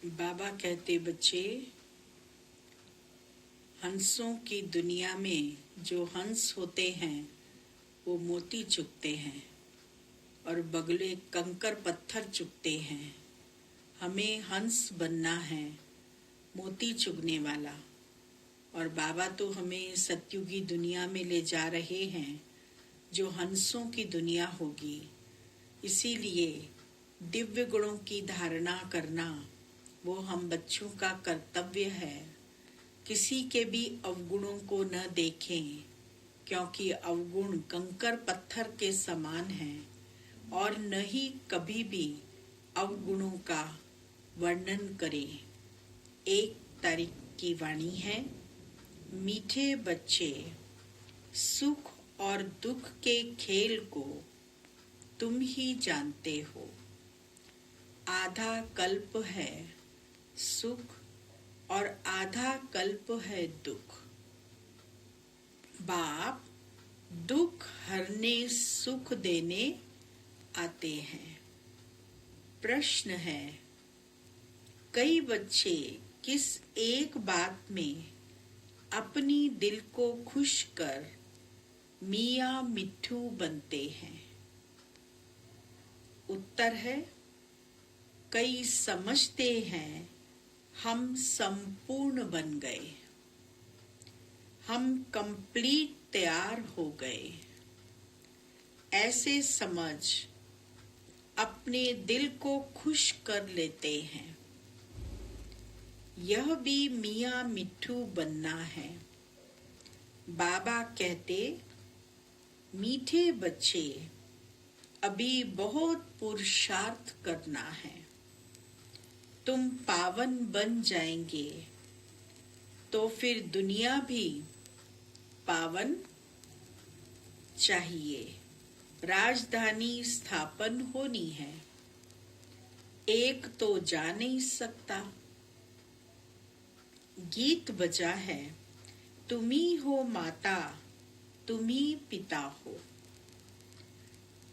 बाबा कहते बच्चे, हंसों की दुनिया में जो हंस होते हैं वो मोती चुगते हैं और बगले कंकर पत्थर चुगते हैं। हमें हंस बनना है, मोती चुगने वाला। और बाबा तो हमें सत्युगी दुनिया में ले जा रहे हैं जो हंसों की दुनिया होगी। इसीलिए दिव्य गुणों की धारणा करना वो हम बच्चों का कर्तव्य है। किसी के भी अवगुणों को न देखें, क्योंकि अवगुण कंकर पत्थर के समान हैं, और न ही कभी भी अवगुणों का वर्णन करें। 1 तारीख की वाणी है, मीठे बच्चे, सुख और दुख के खेल को तुम ही जानते हो। आधा कल्प है सुख और आधा कल्प है दुख। बाप दुख हरने सुख देने आते हैं। प्रश्न है, कई बच्चे किस एक बात में अपनी दिल को खुश कर मियाँ मिट्ठू बनते हैं? उत्तर है, कई समझते हैं हम संपूर्ण बन गए, हम कंप्लीट तैयार हो गए। ऐसे समझ अपने दिल को खुश कर लेते हैं। यह भी मियाँ मिट्ठू बनना है। बाबा कहते, मीठे बच्चे, अभी बहुत पुरुषार्थ करना है। तुम पावन बन जाएंगे तो फिर दुनिया भी पावन चाहिए। राजधानी स्थापन होनी है, एक तो जा नहीं सकता। गीत बजा है, तुम्ही हो माता, तुम्ही पिता हो।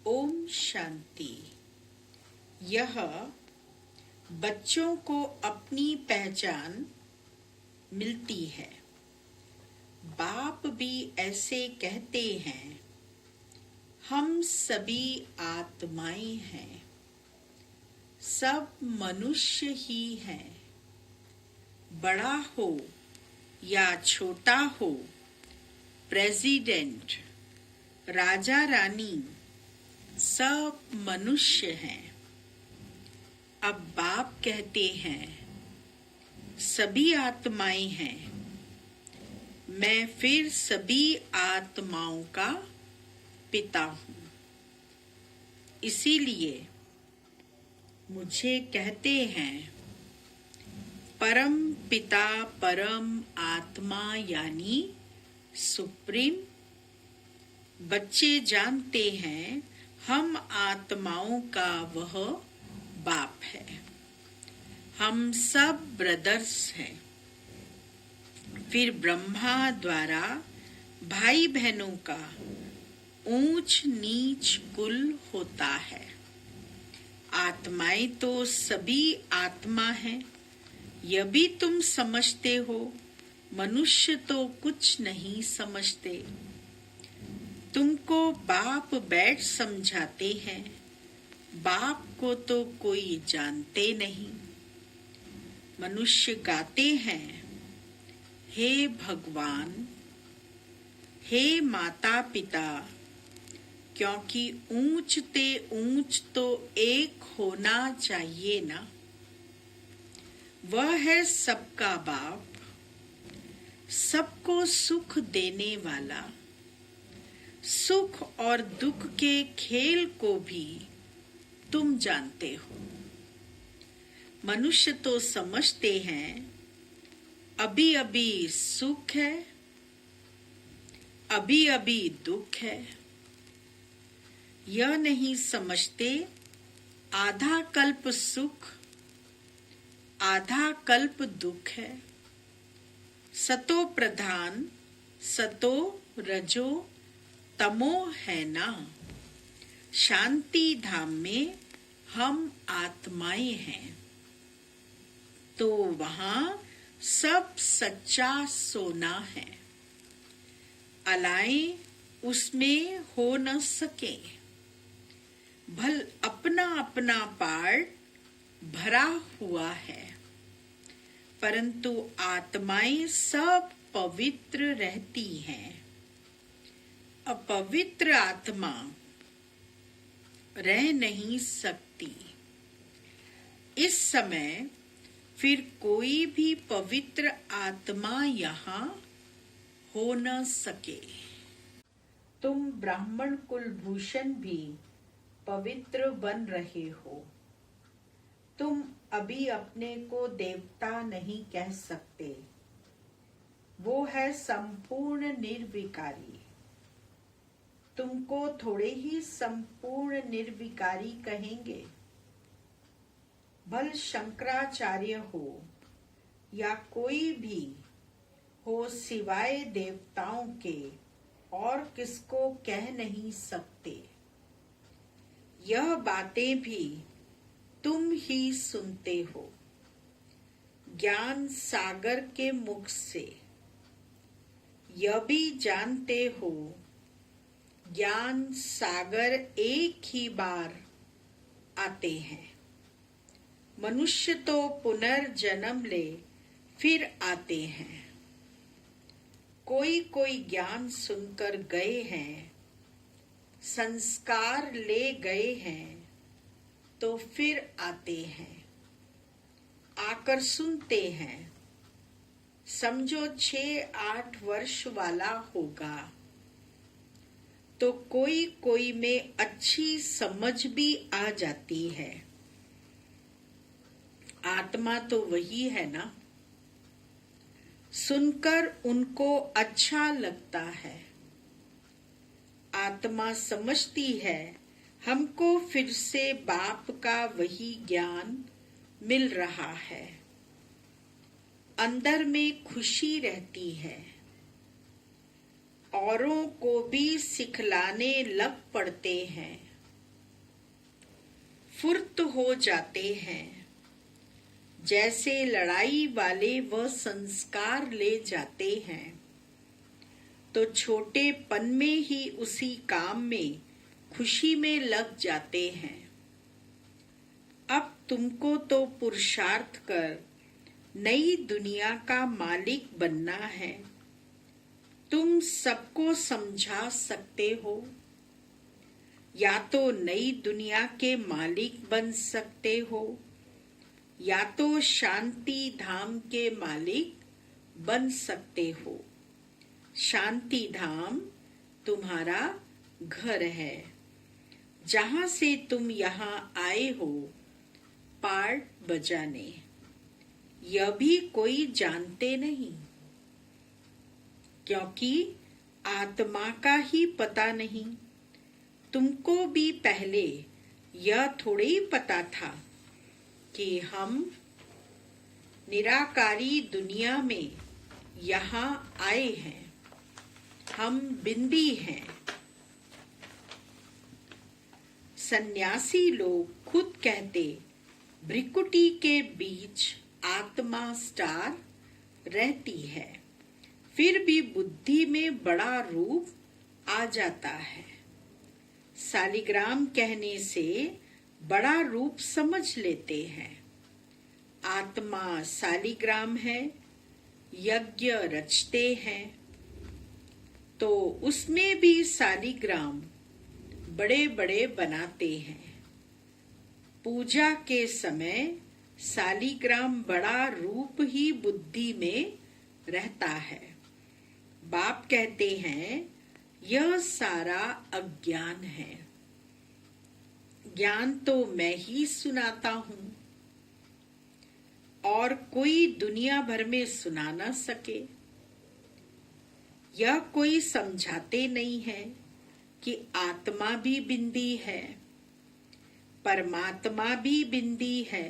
ओम शांति। यह बच्चों को अपनी पहचान मिलती है। बाप भी ऐसे कहते हैं, हम सभी आत्माएं हैं, सब मनुष्य ही हैं। बड़ा हो या छोटा हो, प्रेसिडेंट, राजा रानी, सब मनुष्य हैं। अब बाप कहते हैं, सभी आत्माएं हैं। मैं फिर सभी आत्माओं का पिता हूँ। इसीलिए मुझे कहते हैं परम पिता, परम आत्मा यानी सुप्रीम। बच्चे जानते हैं हम आत्माओं का वह बाप है। हम सब ब्रदर्स हैं। फिर ब्रह्मा द्वारा भाई बहनों का ऊंच नीच कुल होता है। आत्माएं तो सभी आत्मा हैं, यह भी तुम समझते हो। मनुष्य तो कुछ नहीं समझते। तुमको बाप बैठ समझाते हैं, बाप को तो कोई जानते नहीं। मनुष्य गाते हैं, हे भगवान, हे माता पिता, क्योंकि ऊंच ते ऊंच तो एक होना चाहिए ना। वह है सबका बाप, सबको सुख देने वाला। सुख और दुख के खेल को भी तुम जानते हो। मनुष्य तो समझते हैं अभी अभी सुख है, अभी अभी दुख है। यह नहीं समझते आधा कल्प सुख, आधा कल्प दुख है। सतो प्रधान, सतो रजो तमो है ना। शांति धाम में हम आत्माएं हैं। तो वहां सब सच्चा सोना है। अलाएं उसमें हो न सके, भल अपना अपना पार्ट भरा हुआ है, परंतु आत्माएं सब पवित्र रहती हैं। अपवित्र आत्मा रह नहीं सकती। इस समय फिर कोई भी पवित्र आत्मा यहाँ हो न सके। तुम ब्राह्मण कुलभूषण भी पवित्र बन रहे हो। तुम अभी अपने को देवता नहीं कह सकते। वो है संपूर्ण निर्विकारी। तुमको थोड़े ही संपूर्ण निर्विकारी कहेंगे। भल शंकराचार्य हो या कोई भी हो, सिवाय देवताओं के और किसको कह नहीं सकते। यह बातें भी तुम ही सुनते हो ज्ञान सागर के मुख से। यह भी जानते हो ज्ञान सागर एक ही बार आते हैं। मनुष्य तो पुनर्जन्म ले फिर आते हैं। कोई कोई ज्ञान सुनकर गए हैं, संस्कार ले गए हैं, तो फिर आते हैं। आकर सुनते हैं। समझो 6-8 वर्ष वाला होगा तो कोई कोई में अच्छी समझ भी आ जाती है। आत्मा तो वही है ना। सुनकर उनको अच्छा लगता है। आत्मा समझती है हमको फिर से बाप का वही ज्ञान मिल रहा है। अंदर में खुशी रहती है। औरों को भी सिखलाने लग पड़ते हैं। फुर्त हो जाते हैं। जैसे लड़ाई वाले वह संस्कार ले जाते हैं तो छोटेपन में ही उसी काम में खुशी में लग जाते हैं। अब तुमको तो पुरुषार्थ कर नई दुनिया का मालिक बनना है। तुम सबको समझा सकते हो। या तो नई दुनिया के मालिक बन सकते हो या तो शांति धाम के मालिक बन सकते हो। शांति धाम तुम्हारा घर है जहां से तुम यहाँ आए हो पार्ट बजाने। यह भी कोई जानते नहीं, क्योंकि आत्मा का ही पता नहीं। तुमको भी पहले यह थोड़े ही पता था कि हम निराकारी दुनिया में यहाँ आए हैं। हम बिंदी हैं। सन्यासी लोग खुद कहते भ्रिकुटी के बीच आत्मा स्टार रहती है, फिर भी बुद्धि में बड़ा रूप आ जाता है। सालिग्राम कहने से बड़ा रूप समझ लेते हैं। आत्मा सालिग्राम है, यज्ञ रचते हैं तो उसमें भी सालिग्राम बड़े बड़े बनाते हैं। पूजा के समय सालिग्राम बड़ा रूप ही बुद्धि में रहता है। बाप कहते हैं यह सारा अज्ञान है। ज्ञान तो मैं ही सुनाता हूँ और कोई दुनिया भर में सुना न सके। यह कोई समझाते नहीं है कि आत्मा भी बिंदी है, परमात्मा भी बिंदी है।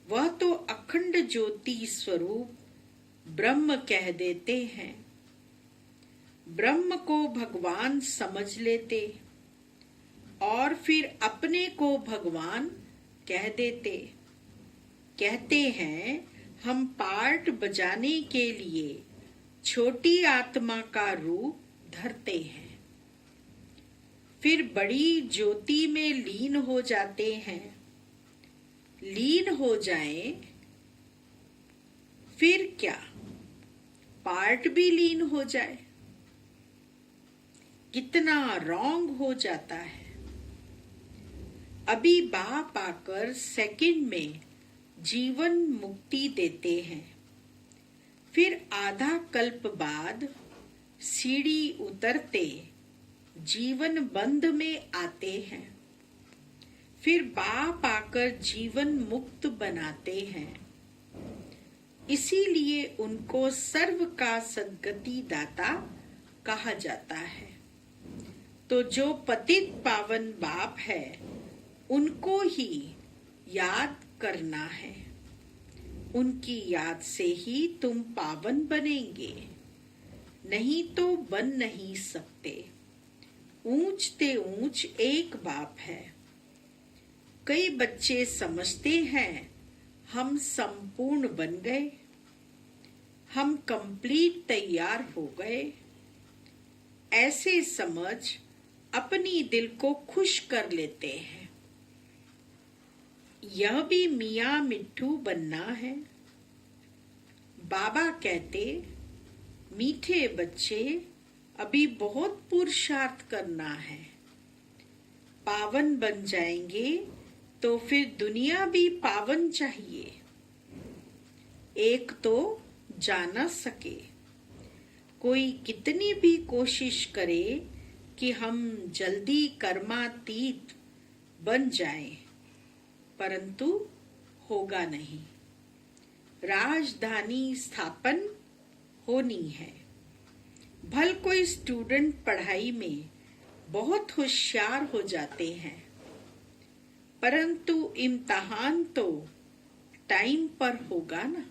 वह तो अखंड ज्योति स्वरूप ब्रह्म कह देते हैं। ब्रह्म को भगवान समझ लेते और फिर अपने को भगवान कह देते। कहते हैं हम पार्ट बजाने के लिए छोटी आत्मा का रूप धरते हैं, फिर बड़ी ज्योति में लीन हो जाते हैं। लीन हो जाएं, फिर क्या पार्ट भी लीन हो जाए? कितना रॉन्ग हो जाता है। अभी बाप आकर सेकंड में जीवन मुक्ति देते हैं, फिर आधा कल्प बाद सीढ़ी उतरते जीवन बंध में आते हैं, फिर बाप आकर जीवन मुक्त बनाते हैं। इसीलिए उनको सर्व का सद्गति दाता कहा जाता है। तो जो पतित पावन बाप है उनको ही याद करना है। उनकी याद से ही तुम पावन बनेंगे, नहीं तो बन नहीं सकते। ऊंचते ऊंच एक बाप है। कई बच्चे समझते हैं हम संपूर्ण बन गए, हम कंप्लीट तैयार हो गए। ऐसे समझ अपनी दिल को खुश कर लेते हैं। यह भी मियाँ मिट्ठू बनना है। बाबा कहते, मीठे बच्चे अभी बहुत पुरुषार्थ करना है। पावन बन जाएंगे तो फिर दुनिया भी पावन चाहिए। एक तो जा न सके। कोई कितनी भी कोशिश करे कि हम जल्दी कर्मातीत बन जाएं, परंतु होगा नहीं। राजधानी स्थापन होनी है। भल कोई स्टूडेंट पढ़ाई में बहुत होशियार हो जाते हैं, परंतु इम्तिहान तो टाइम पर होगा ना।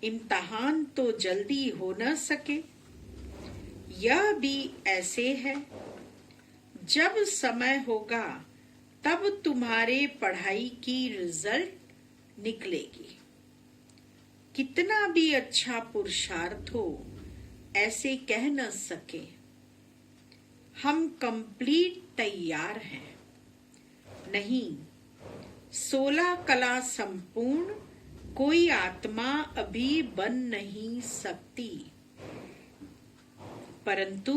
इम्तिहान तो जल्दी हो न सके। यह भी ऐसे है। जब समय होगा तब तुम्हारे पढ़ाई की रिजल्ट निकलेगी। कितना भी अच्छा पुरुषार्थ हो, ऐसे कह न सके। हम कंप्लीट तैयार हैं। नहीं, 16 कला संपूर्ण कोई आत्मा अभी बन नहीं सकती, परंतु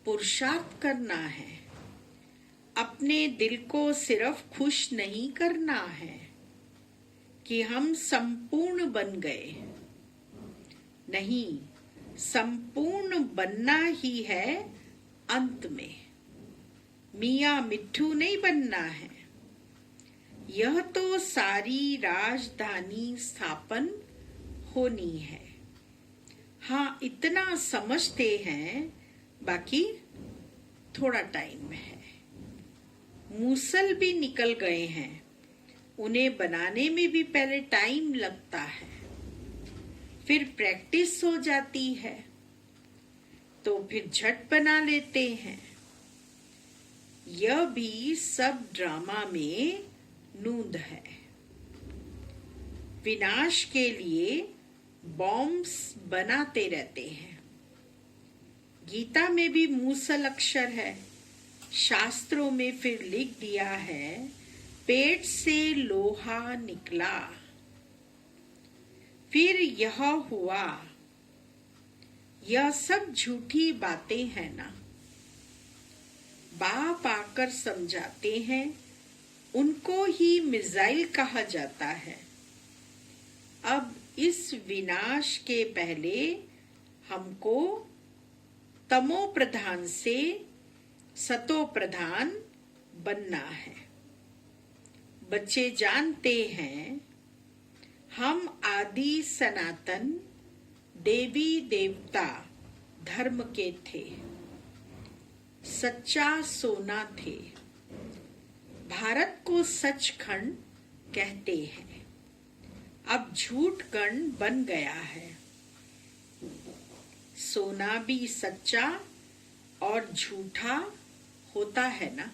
पुरुषार्थ करना है। अपने दिल को सिर्फ खुश नहीं करना है कि हम संपूर्ण बन गए। नहीं, संपूर्ण बनना ही है अंत में। मियाँ मिट्ठू नहीं बनना है। यह तो सारी राजधानी स्थापन होनी है। हाँ, इतना समझते हैं, बाकी थोड़ा टाइम है। मूसल भी निकल गए हैं। उन्हें बनाने में भी पहले टाइम लगता है, फिर प्रैक्टिस हो जाती है, तो फिर झट बना लेते हैं। यह भी सब ड्रामा में नूंद है। विनाश के लिए बॉम्ब्स बनाते रहते हैं। गीता में भी मूसल अक्षर है। शास्त्रों में फिर लिख दिया है, पेट से लोहा निकला। फिर यह हुआ। यह सब झूठी बातें हैं ना। बाप आकर समझाते हैं। उनको ही मिसाइल कहा जाता है। अब इस विनाश के पहले हमको तमो प्रधान से सतो प्रधान बनना है। बच्चे जानते हैं हम आदि सनातन देवी देवता धर्म के थे। सच्चा सोना थे। भारत को सचखंड कहते हैं। अब झूठ गण बन गया है। सोना भी सच्चा और झूठा होता है ना।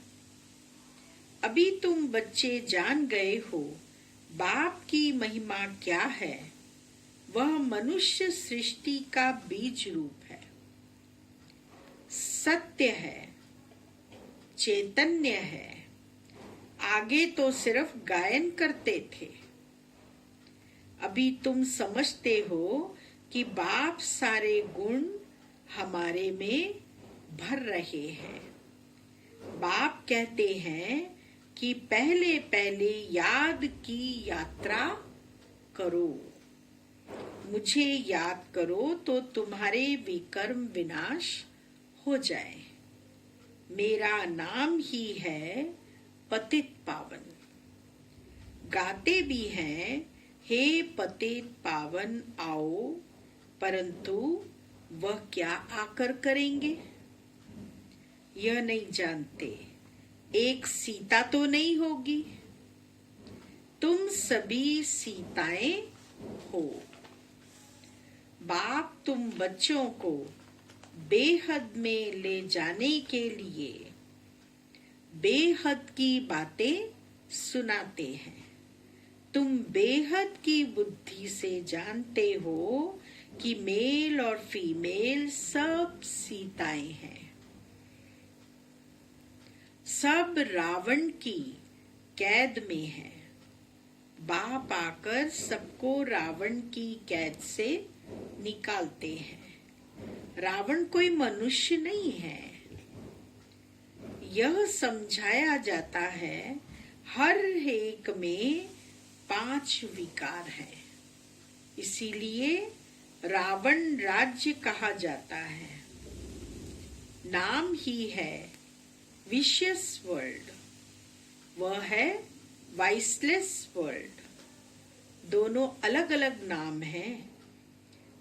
अभी तुम बच्चे जान गए हो बाप की महिमा क्या है? वह मनुष्य सृष्टि का बीज रूप है, सत्य है, चैतन्य है। आगे तो सिर्फ गायन करते थे, अभी तुम समझते हो कि बाप सारे गुण हमारे में भर रहे हैं। बाप कहते हैं कि पहले पहले याद की यात्रा करो, मुझे याद करो तो तुम्हारे विकर्म विनाश हो जाए। मेरा नाम ही है पतित पावन। गाते भी हैं, हे पतित पावन आओ, परंतु वह क्या आकर करेंगे यह नहीं जानते। एक सीता तो नहीं होगी, तुम सभी सीताएं हो। बाप तुम बच्चों को बेहद में ले जाने के लिए बेहद की बातें सुनाते हैं। तुम बेहद की बुद्धि से जानते हो कि मेल और फीमेल सब सीताएं हैं। सब रावण की कैद में है। बाप आकर सबको रावण की कैद से निकालते हैं। रावण कोई मनुष्य नहीं है। यह समझाया जाता है हर एक में 5 विकार हैं, इसीलिए रावण राज्य कहा जाता है। नाम ही है विशियस वर्ल्ड, वह है वाइसलेस वर्ल्ड। दोनों अलग अलग नाम हैं।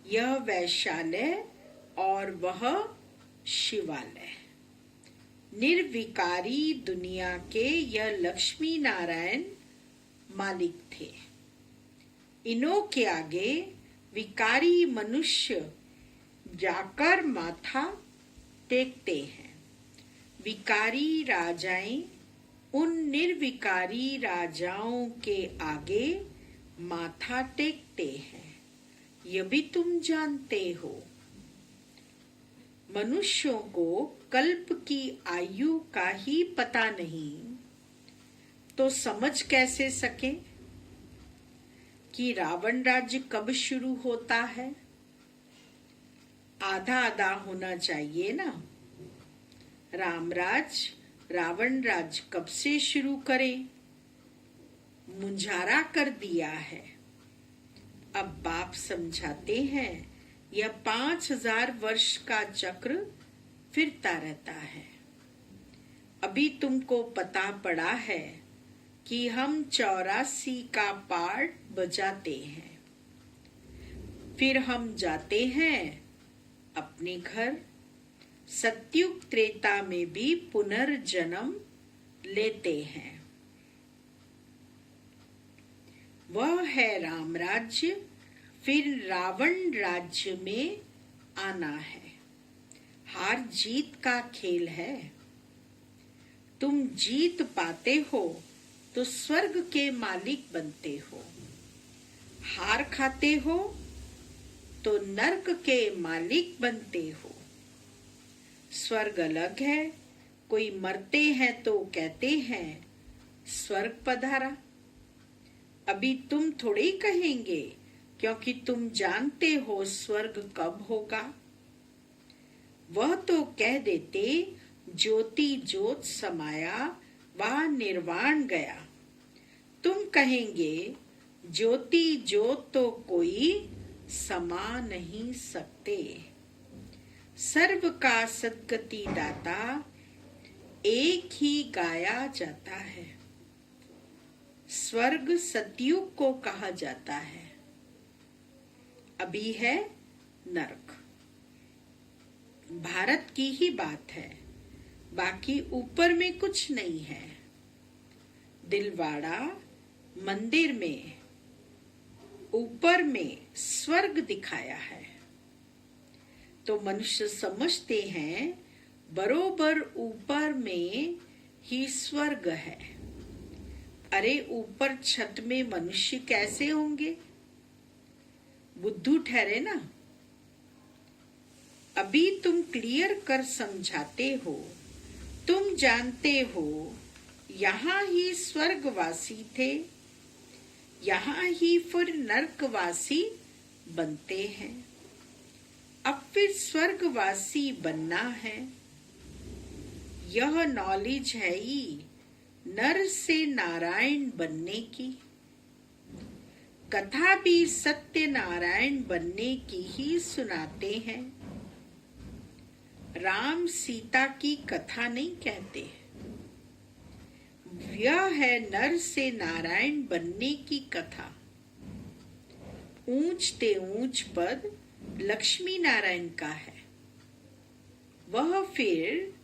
यह वैशाल्य और वह शिवालय। निर्विकारी दुनिया के यह लक्ष्मी नारायण मालिक थे। इन्हों के आगे विकारी मनुष्य जाकर माथा टेकते हैं। विकारी राजाएं उन निर्विकारी राजाओं के आगे माथा टेकते हैं, यह भी तुम जानते हो। मनुष्यों को कल्प की आयु का ही पता नहीं, तो समझ कैसे सके कि रावण राज्य कब शुरू होता है? आधा आधा होना चाहिए ना। रामराज रावण राज कब से शुरू करें? मुंझारा कर दिया है। अब बाप समझाते हैं यह 5000 वर्ष का चक्र फिरता रहता है। अभी तुमको पता पड़ा है कि हम 84 का पार्ट बजाते हैं, फिर हम जाते हैं अपने घर। सत्युग त्रेता में भी पुनर्जन्म लेते हैं। वह है राम राज्य, फिर रावण राज्य में आना है। हार जीत का खेल है। तुम जीत पाते हो तो स्वर्ग के मालिक बनते हो, हार खाते हो तो नर्क के मालिक बनते हो। स्वर्ग अलग है। कोई मरते हैं तो कहते हैं स्वर्ग पधारा। अभी तुम थोड़ी कहेंगे, क्योंकि तुम जानते हो स्वर्ग कब होगा। वह तो कह देते ज्योति ज्योत समाया वह निर्वाण गया। तुम कहेंगे ज्योति ज्योत तो कोई समा नहीं सकते। सर्व का सद्गति दाता एक ही गाया जाता है। स्वर्ग सतयुग को कहा जाता है, अभी है नरक। भारत की ही बात है, बाकी ऊपर में कुछ नहीं है। दिलवाड़ा मंदिर में ऊपर में स्वर्ग दिखाया है, तो मनुष्य समझते हैं बरोबर ऊपर में ही स्वर्ग है। अरे ऊपर छत में मनुष्य कैसे होंगे? बुद्धू ठहरे ना। अभी तुम क्लियर कर समझाते हो, तुम जानते हो यहाँ ही स्वर्गवासी थे, यहाँ ही फिर नरकवासी बनते हैं, अब फिर स्वर्गवासी बनना है। यह नॉलेज है ही नर से नारायण बनने की। कथा भी सत्य नारायण बनने की ही सुनाते हैं। राम सीता की कथा नहीं कहते। यह है नर से नारायण बनने की कथा। ऊंच ते ऊंच पद लक्ष्मी नारायण का है। वह फिर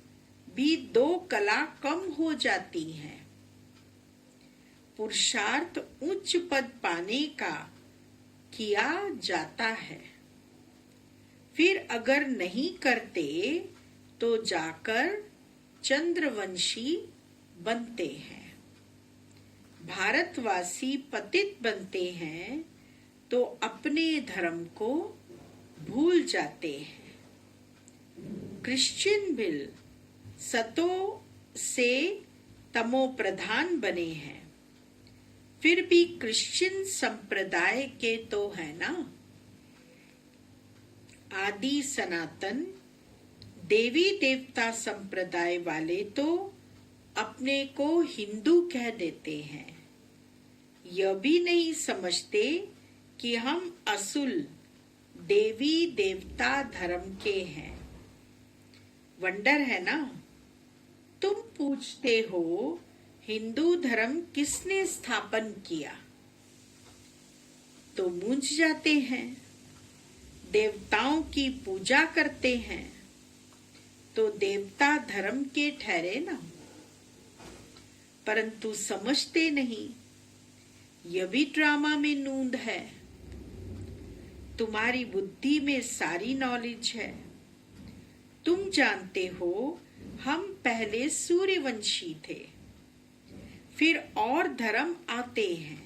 भी 2 कला कम हो जाती हैं। पुरुषार्थ उच्च पद पाने का किया जाता है। फिर अगर नहीं करते तो जाकर चंद्रवंशी बनते हैं। भारतवासी पतित बनते हैं तो अपने धर्म को भूल जाते हैं। क्रिश्चियन भी सतो से तमो प्रधान बने हैं, फिर भी क्रिश्चियन संप्रदाय के तो है ना। आदि सनातन देवी देवता संप्रदाय वाले तो अपने को हिंदू कह देते हैं। यह भी नहीं समझते कि हम असुल देवी देवता धर्म के हैं। वंडर है ना। तुम पूछते हो हिंदू धर्म किसने स्थापन किया, तो मूंझ जाते हैं। देवताओं की पूजा करते हैं तो देवता धर्म के ठहरे ना। परंतु समझते नहीं, यह भी ड्रामा में नूंद है। तुम्हारी बुद्धि में सारी नॉलेज है। तुम जानते हो हम पहले सूर्यवंशी थे, फिर और धर्म आते हैं।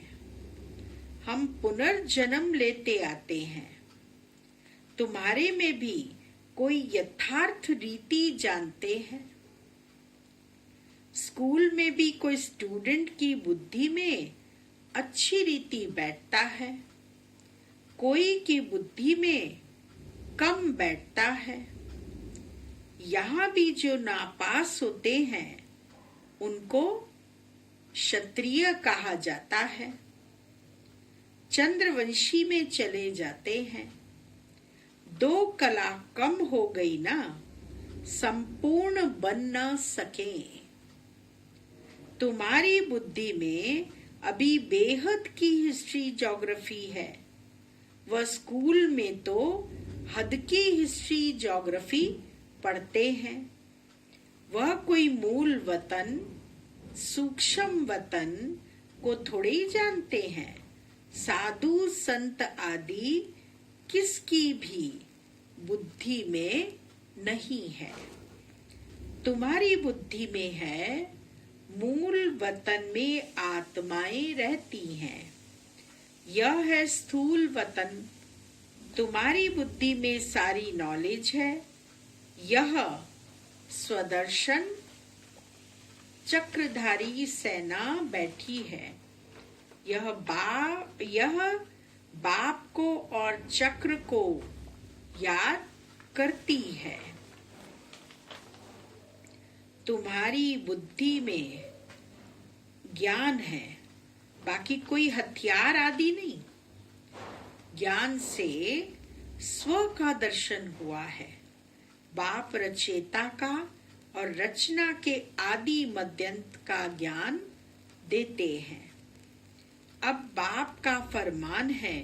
हम पुनर्जन्म लेते आते हैं। तुम्हारे में भी कोई यथार्थ रीति जानते हैं। स्कूल में भी कोई स्टूडेंट की बुद्धि में अच्छी रीति बैठता है, कोई की बुद्धि में कम बैठता है। यहाँ भी जो नापास होते हैं उनको क्षत्रिय कहा जाता है। चंद्रवंशी में चले जाते हैं। 2 कला कम हो गई ना, संपूर्ण बन न सके। तुम्हारी बुद्धि में अभी बेहद की हिस्ट्री ज्योग्राफी है। वह स्कूल में तो हद की हिस्ट्री ज्योग्राफी पढ़ते हैं। वह कोई मूल वतन सूक्ष्म वतन को थोड़े ही जानते हैं। साधु संत आदि किसकी भी बुद्धि में नहीं है। तुम्हारी बुद्धि में है। मूल वतन में आत्माएं रहती हैं। यह है स्थूल वतन। तुम्हारी बुद्धि में सारी नॉलेज है। यह स्वदर्शन चक्रधारी सेना बैठी है। यह बाप को और चक्र को याद करती है। तुम्हारी बुद्धि में ज्ञान है, बाकी कोई हथियार आदि नहीं। ज्ञान से स्व का दर्शन हुआ है। बाप रचेता का और रचना के आदि मध्यंत का ज्ञान देते हैं। अब बाप का फरमान है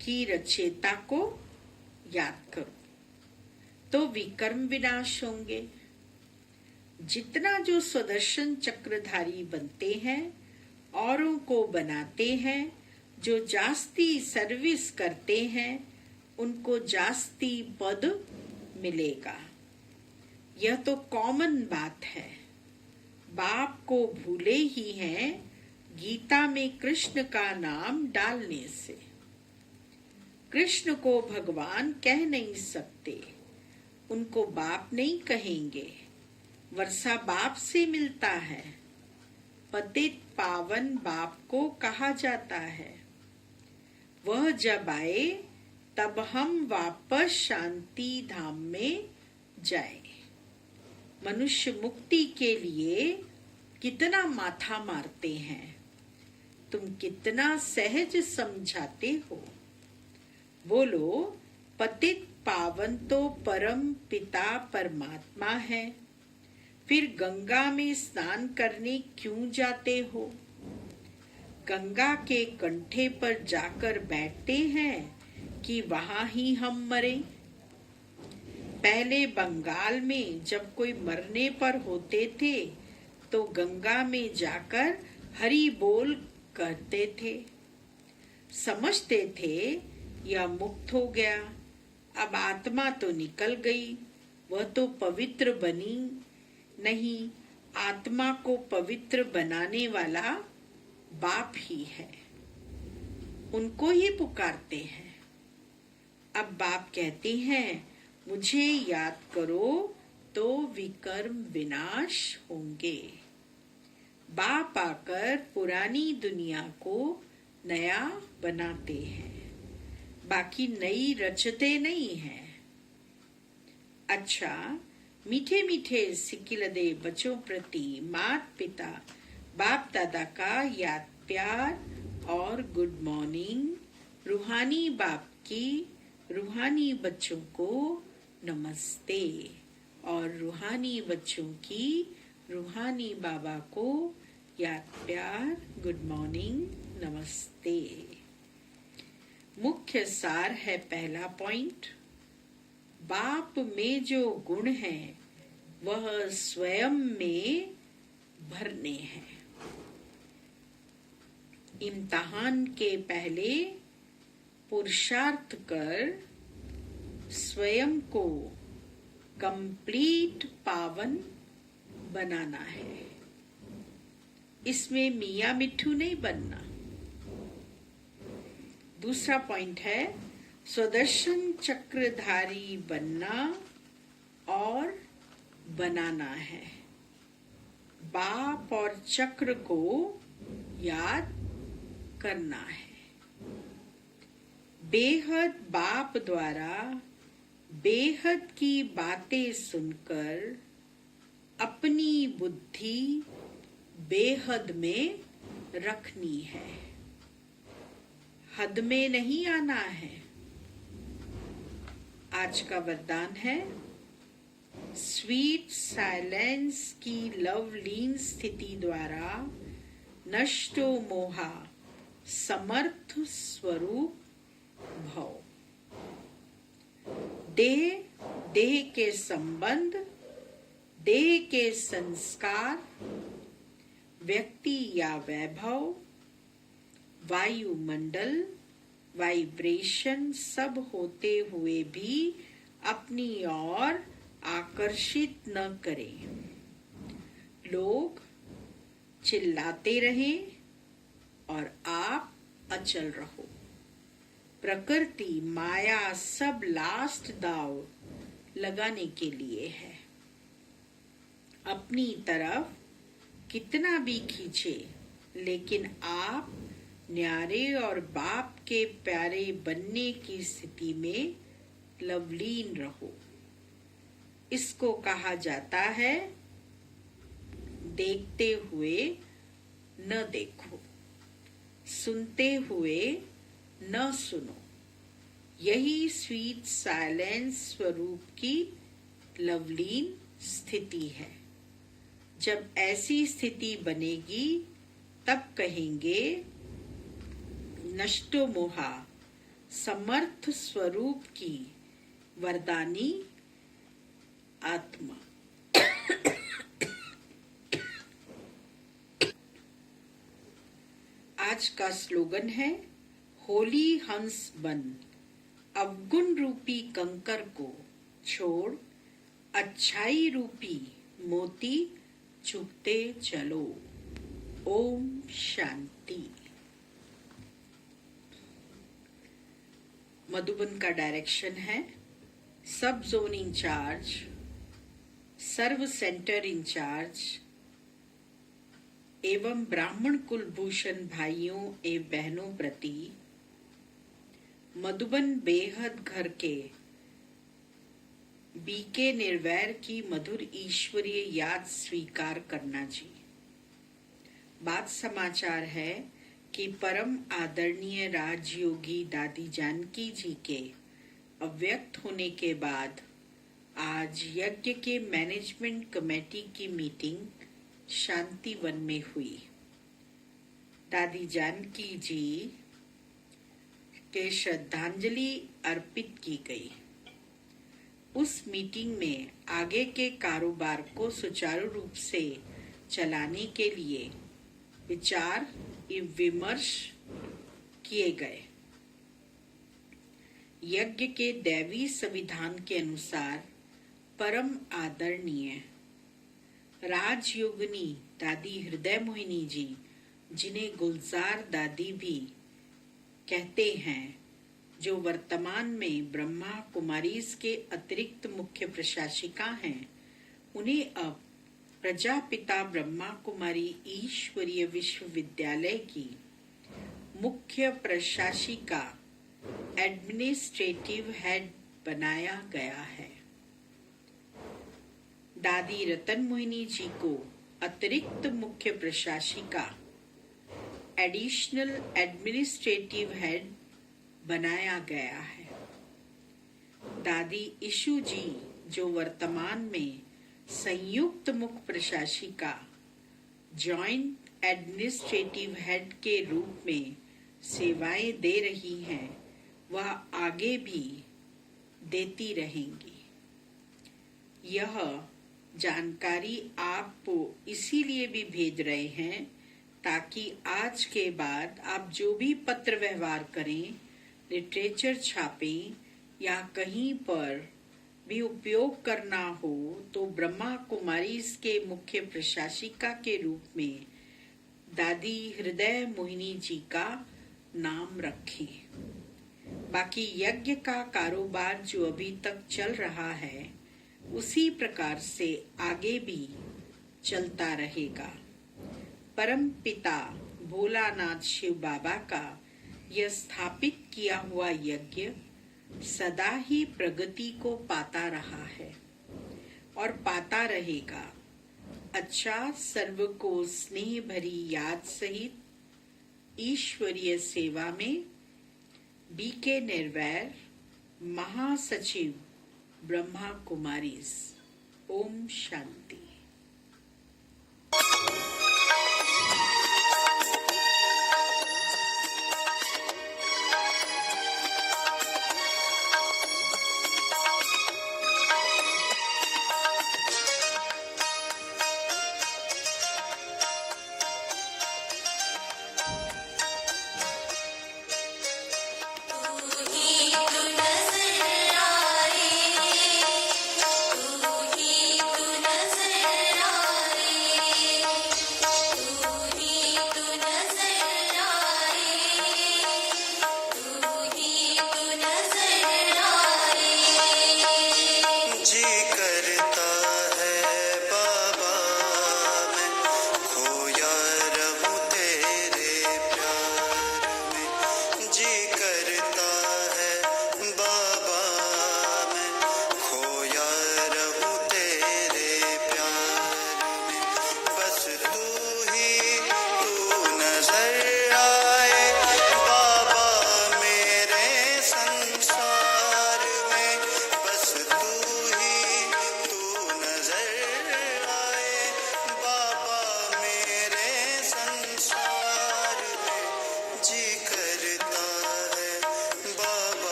कि रचेता को याद करो तो विकर्म विनाश होंगे। जितना जो स्वदर्शन चक्रधारी बनते हैं, औरों को बनाते हैं, जो जास्ती सर्विस करते हैं, उनको जास्ती पद मिलेगा। यह तो कॉमन बात है। बाप को भूले ही हैं गीता में कृष्ण का नाम डालने से। कृष्ण को भगवान कह नहीं सकते, उनको बाप नहीं कहेंगे। वर्षा बाप से मिलता है, पतित पावन बाप को कहा जाता है। वह जब आए तब हम वापस शांति धाम में जाए। मनुष्य मुक्ति के लिए कितना माथा मारते हैं, तुम कितना सहज समझाते हो। बोलो, पतित पावन तो परम पिता परमात्मा है, फिर गंगा में स्नान करने क्यों जाते हो। गंगा के कंठे पर जाकर बैठते हैं कि वहां ही हम मरे। पहले बंगाल में जब कोई मरने पर होते थे तो गंगा में जाकर हरि बोल करते थे। समझते थे यह मुक्त हो गया, अब आत्मा तो निकल गई, वह तो पवित्र बनी नहीं। आत्मा को पवित्र बनाने वाला बाप ही है, उनको ही पुकारते हैं। अब बाप कहते हैं, मुझे याद करो तो विकर्म विनाश होंगे। बाप आकर पुरानी दुनिया को नया बनाते हैं, बाकी नई रचते नहीं हैं। अच्छा, मीठे मीठे सिकिलदे बच्चों प्रति माता पिता बाप दादा का याद प्यार और गुड मॉर्निंग। रूहानी बाप की रूहानी बच्चों को नमस्ते और रूहानी बच्चों की रूहानी बाबा को याद प्यार गुड मॉर्निंग नमस्ते। मुख्य सार है पहला पॉइंट, बाप में जो गुण है वह स्वयं में भरने हैं। इम्तिहान के पहले पुरुषार्थ कर स्वयं को कंप्लीट पावन बनाना है। इसमें मियाँ मिट्ठू नहीं बनना। दूसरा पॉइंट है सुदर्शन चक्रधारी बनना और बनाना है। बाप और चक्र को याद करना है। बेहद बाप द्वारा बेहद की बातें सुनकर अपनी बुद्धि बेहद में रखनी है, हद में नहीं आना है। आज का वरदान है, स्वीट साइलेंस की लवलीन स्थिति द्वारा नष्टो मोहा समर्थ स्वरूप भव। देह के संबंध, देह के संस्कार, व्यक्ति या वैभव, वायुमंडल, वाइब्रेशन सब होते हुए भी अपनी ओर आकर्षित न करें। लोग चिल्लाते रहें और आप अचल रहो। प्रकृति माया सब लास्ट दाव लगाने के लिए है। अपनी तरफ कितना भी खींचे, लेकिन आप न्यारे और बाप के प्यारे बनने की स्थिति में लवलीन रहो। इसको कहा जाता है देखते हुए न देखो, सुनते हुए न सुनो। यही स्वीट साइलेंस स्वरूप की लवलीन स्थिति है। जब ऐसी स्थिति बनेगी तब कहेंगे, नष्टो मोहा समर्थ स्वरूप की वरदानी आत्मा। आज का स्लोगन है, होली हंस बन, अवगुण रूपी कंकर को छोड़, अच्छाई रूपी मोती चुगते चलो। ओम शांति। मधुबन का डायरेक्शन है सब जोन इंचार्ज, सर्व सेंटर इंचार्ज एवं ब्राह्मण कुलभूषण भाइयों एवं बहनों प्रति मधुबन बेहद घर के बीके निर्वैर की मधुर ईश्वरीय याद स्वीकार करना जी। बात समाचार है कि परम आदरणीय राजयोगी दादी जानकी जी के अव्यक्त होने के बाद आज यज्ञ के मैनेजमेंट कमेटी की मीटिंग शांतिवन में हुई। दादी जानकी जी के श्रद्धांजलि अर्पित की गई। उस मीटिंग में आगे के कारोबार को सुचारू रूप से चलाने के लिए विचार एवं विमर्श किए गए। यज्ञ के दैवी संविधान के अनुसार परम आदरणीय राजयोगिनी दादी हृदय मोहिनी जी, जिन्हें गुलजार दादी भी कहते हैं, जो वर्तमान में ब्रह्मा कुमारीज के अतिरिक्त मुख्य प्रशासिका हैं, उन्हें अब प्रजापिता ब्रह्मा कुमारी ईश्वरीय विश्वविद्यालय की मुख्य प्रशासिका एडमिनिस्ट्रेटिव हेड बनाया गया है। दादी रतन मोहिनी जी को अतिरिक्त मुख्य प्रशासिका एडिशनल एडमिनिस्ट्रेटिव हेड बनाया गया है। दादी इशू जी, जो वर्तमान में संयुक्त मुख्य प्रशासिका जॉइंट एडमिनिस्ट्रेटिव हेड के रूप में सेवाएं दे रही हैं, वह आगे भी देती रहेंगी। यह जानकारी आपको इसीलिए भी भेज रहे हैं ताकि आज के बाद आप जो भी पत्र व्यवहार करें, लिटरेचर छापें या कहीं पर भी उपयोग करना हो तो ब्रह्मा कुमारी के मुख्य प्रशासिका के रूप में दादी हृदय मोहिनी जी का नाम रखें। बाकी यज्ञ का कारोबार जो अभी तक चल रहा है उसी प्रकार से आगे भी चलता रहेगा। परम पिता भोलानाथ शिव बाबा का यह स्थापित किया हुआ यज्ञ सदा ही प्रगति को पाता रहा है और पाता रहेगा। अच्छा, सर्व को स्नेह भरी याद सहित ईश्वरीय सेवा में बीके निर्वैर, महासचिव ब्रह्मा कुमारीज। ओम शांति।